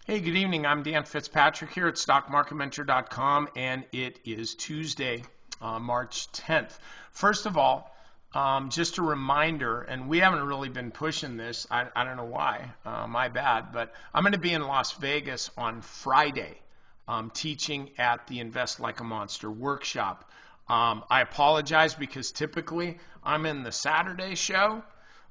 Hey, good evening. I'm Dan Fitzpatrick here at StockMarketMentor.com, and it is Tuesday, March 10th. First of all, just a reminder, and we haven't really been pushing this. I don't know why. My bad. But I'm going to be in Las Vegas on Friday teaching at the Invest Like a Monster workshop. I apologize because typically I'm in the Saturday show.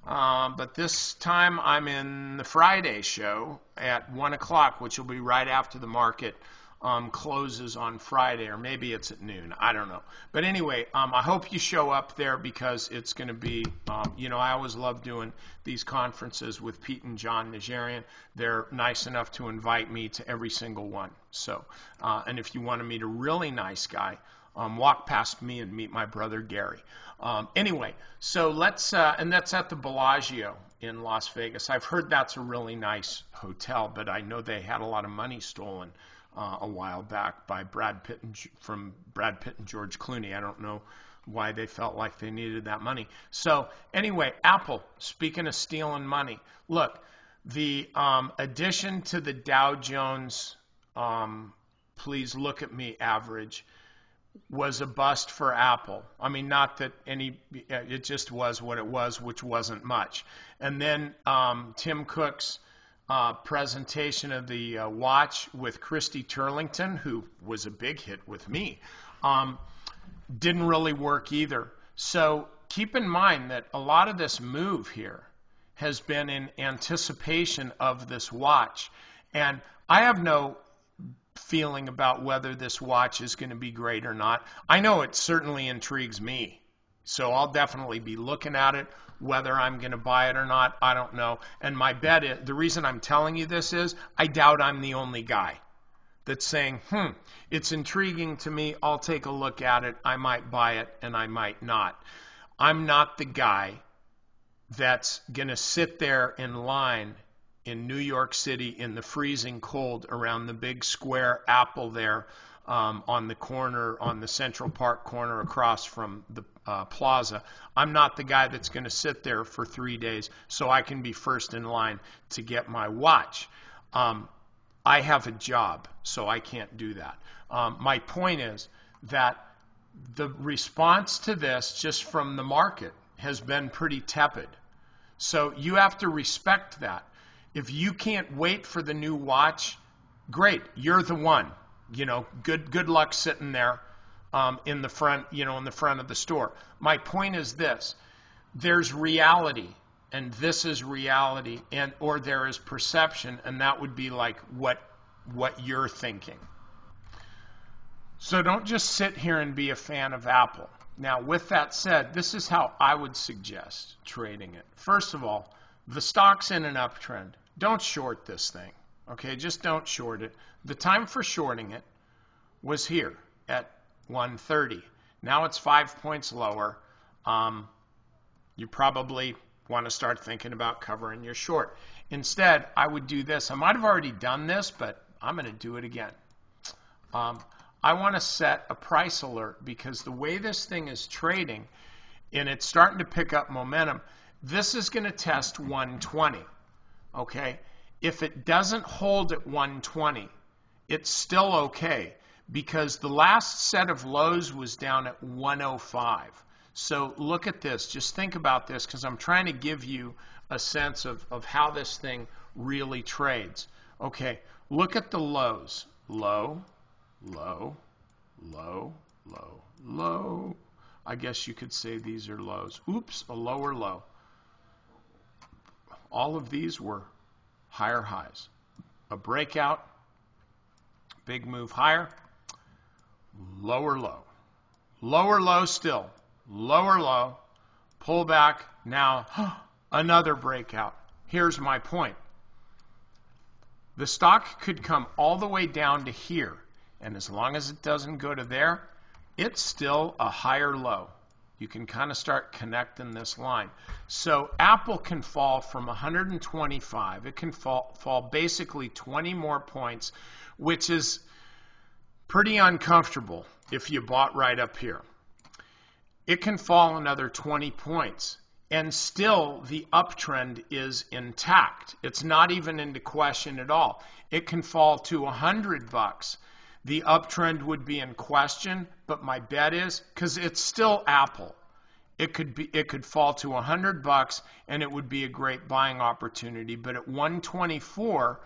But this time I'm in the Friday show at 1 o'clock, which will be right after the market closes on Friday, or maybe it's at noon. I don't know. But anyway, I hope you show up there because it's going to be, I always love doing these conferences with Pete and John Najarian. They're nice enough to invite me to every single one. So, and if you want to meet a really nice guy, walk past me and meet my brother Gary. Anyway, so let's, and that's at the Bellagio in Las Vegas. I've heard that's a really nice hotel, but I know they had a lot of money stolen a while back by Brad Pitt and George Clooney. I don't know why they felt like they needed that money. So anyway, Apple, speaking of stealing money, look, the addition to the Dow Jones, please look at me average, was a bust for Apple. I mean, not that it just was what it was, which wasn't much. And then Tim Cook's presentation of the watch with Christy Turlington, who was a big hit with me, didn't really work either. So keep in mind that a lot of this move here has been in anticipation of this watch. And I have no feeling about whether this watch is going to be great or not. I know it certainly intrigues me, so I'll definitely be looking at it. Whether I'm going to buy it or not, I don't know. And my bet is, the reason I'm telling you this is, I doubt I'm the only guy that's saying, it's intriguing to me, I'll take a look at it, I might buy it, and I might not. I'm not the guy that's going to sit there in line in New York City in the freezing cold around the big square Apple there on the corner, on the Central Park corner across from the plaza. I'm not the guy that's going to sit there for 3 days so I can be first in line to get my watch. I have a job, so I can't do that. My point is that the response to this just from the market has been pretty tepid. So you have to respect that. If you can't wait for the new watch, great, you're the one. Good luck sitting there in the front, in the front of the store. My point is this: there's reality, and this is reality, or there is perception, and that would be like what you're thinking. So don't just sit here and be a fan of Apple. Now, with that said, this is how I would suggest trading it. First of all, the stock's in an uptrend. Don't short this thing, okay? Just don't short it. The time for shorting it was here at 130. Now it's 5 points lower. You probably want to start thinking about covering your short. Instead, I would do this. I might have already done this, but I'm going to do it again. I want to set a price alert because the way this thing is trading, and it's starting to pick up momentum, this is going to test 120, okay? If it doesn't hold at 120, it's still okay because the last set of lows was down at 105. So look at this. Just think about this because I'm trying to give you a sense of how this thing really trades. Okay, look at the lows. Low, low, low, low, low. I guess you could say these are lows. Oops, a lower low. All of these were higher highs. A breakout, big move higher, lower low. Lower low still, lower low, pull back, now another breakout. Here's my point. The stock could come all the way down to here, and as long as it doesn't go to there, it's still a higher low. You can kind of start connecting this line. So Apple can fall from 125. It can fall basically 20 more points, which is pretty uncomfortable if you bought right up here. It can fall another 20 points and still the uptrend is intact. It's not even into question at all. It can fall to $100. The uptrend would be in question, but my bet is, because it's still Apple, it could fall to $100 and it would be a great buying opportunity. But at 124,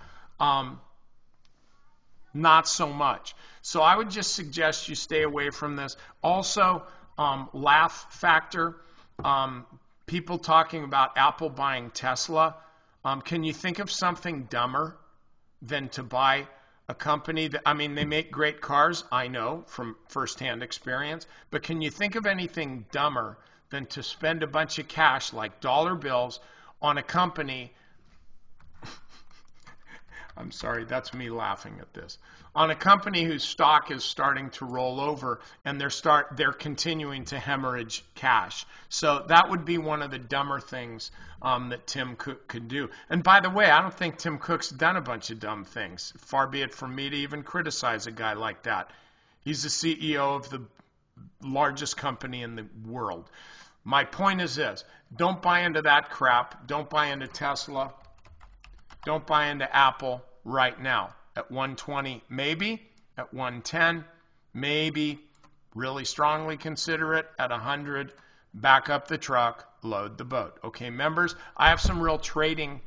not so much. So I would just suggest you stay away from this. Also, laugh factor. People talking about Apple buying Tesla. Can you think of something dumber than to buy a company that, I mean, they make great cars, I know from firsthand experience, but can you think of anything dumber than to spend a bunch of cash like dollar bills on a company? I'm sorry, that's me laughing at this. On a company whose stock is starting to roll over and they're continuing to hemorrhage cash. So that would be one of the dumber things that Tim Cook could do. And by the way, I don't think Tim Cook's done a bunch of dumb things. Far be it from me to even criticize a guy like that. He's the CEO of the largest company in the world. My point is this: don't buy into that crap. Don't buy into Tesla. Don't buy into Apple right now. At 120, maybe. At 110, maybe. Really strongly consider it. At 100, back up the truck, load the boat. Okay, members, I have some real trading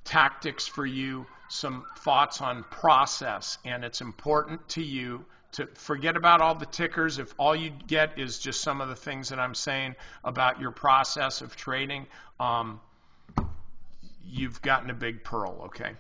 tactics for you, some thoughts on process, and it's important to you to forget about all the tickers. If all you get is just some of the things that I'm saying about your process of trading, you've gotten a big pearl, okay?